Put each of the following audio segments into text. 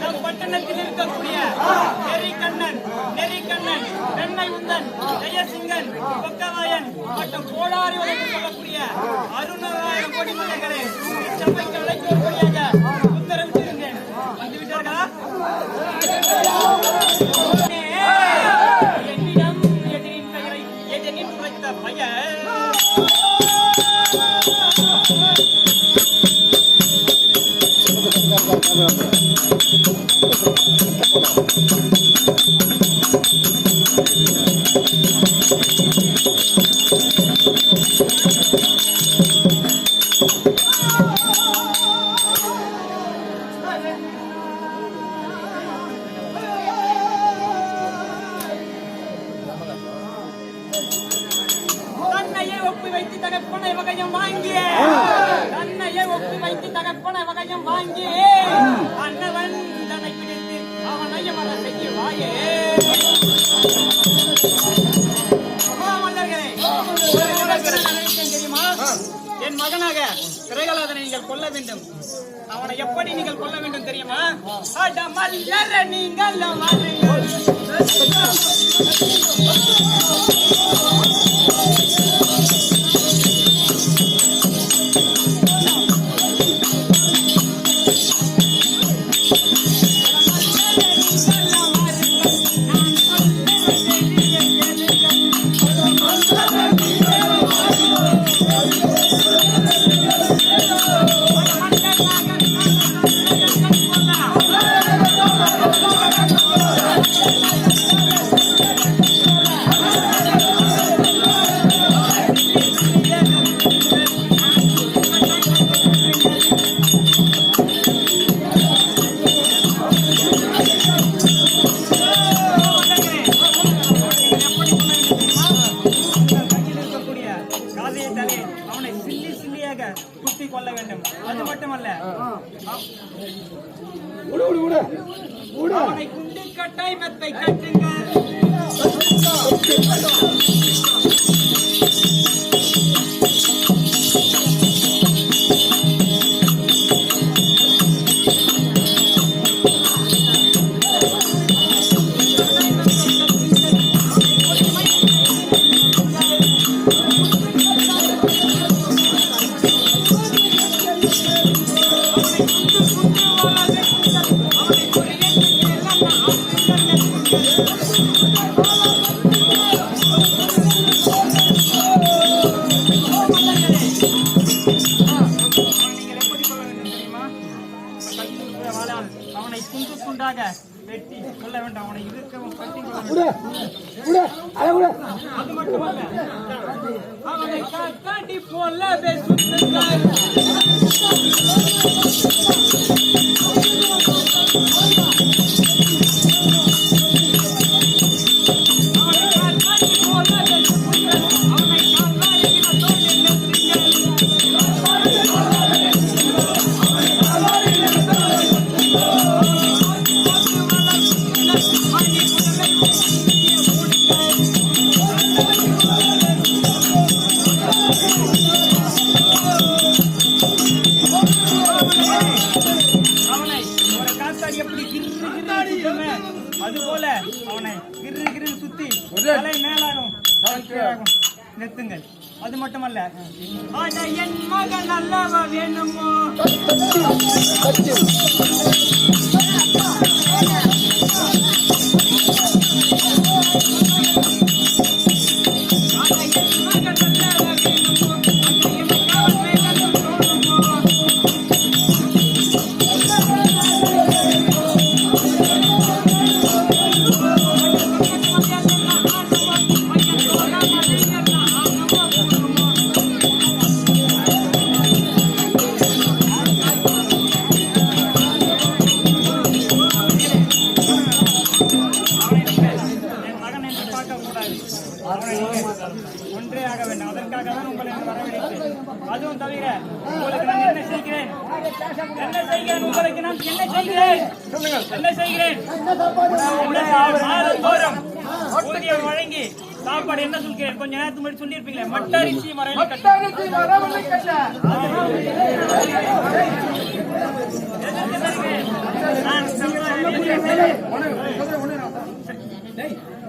நம் பட்டணத்தில் இருக்கக்கூடிய நெறிக்கண்ணன் பெண்ணை உந்தன் ஜெயசிங்கன் பொக்கவாயன் மற்றும் கோடாரி சொல்லக்கூடிய 600,000 கோடி மன்னர்களே சபைக்கு அழைக்கக்கூடியாக உத்தரவிட்டிருந்தேன். வந்துவிட்டார்களா? என்னிடம் எதிரின் பெயரை எதிரின் உரைத்த பையன் ஒப்பி வைத்து தகப்பனை வகையும் வாங்கி அன்னவன் தன்னை பிடித்து அவனையும் அதை செய்ய வாயே. தெரியுமா? என் மகனாக திரைகலாதனை நீங்கள் கொல்ல வேண்டும். அவனை எப்படி நீங்கள் கொல்ல வேண்டும் தெரியுமா? நீங்கள் அவனை சில்லி சில்லியாக குத்தி கொள்ள வேண்டும். அது மட்டுமல்ல, அவனை குண்டி கட்டாய் மெத்தை கட்டுங்க. அவனை குண்டு குண்டாக வெட்டி கொள்ள வேண்டும். அவனை இருக்கவும் கட்டி அது மட்டுமல்ல, அவனை காட்டி போல அதுபோல அவனை கிரு சுத்தி தலை மேலாகும் நிறுத்துங்கள். அது மட்டுமல்ல, என் மகன் அல்லவா வேணுமோ ஒன்றே ஆக வேண்டும். அதற்காக தான் உங்களை வரவேற்கிறேன். அதுவும் தவிர உங்களுக்கு நான் என்ன செய்கிறேன் உங்களுக்கு நான் என்ன செய்கிறேன் மாதந்தோறும் ஊதியம் வழங்கி சாப்பாடு என்ன சொல்கிறேன். கொஞ்ச நேரத்துக்கு முன்னாடி சொல்லியிருப்பீங்களே, மட்டரிசி நான்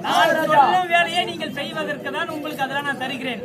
நான் சொல்லும் வேலையை நீங்கள் செய்வதற்கு தான் உங்களுக்கு அதெல்லாம் நான் தருகிறேன்.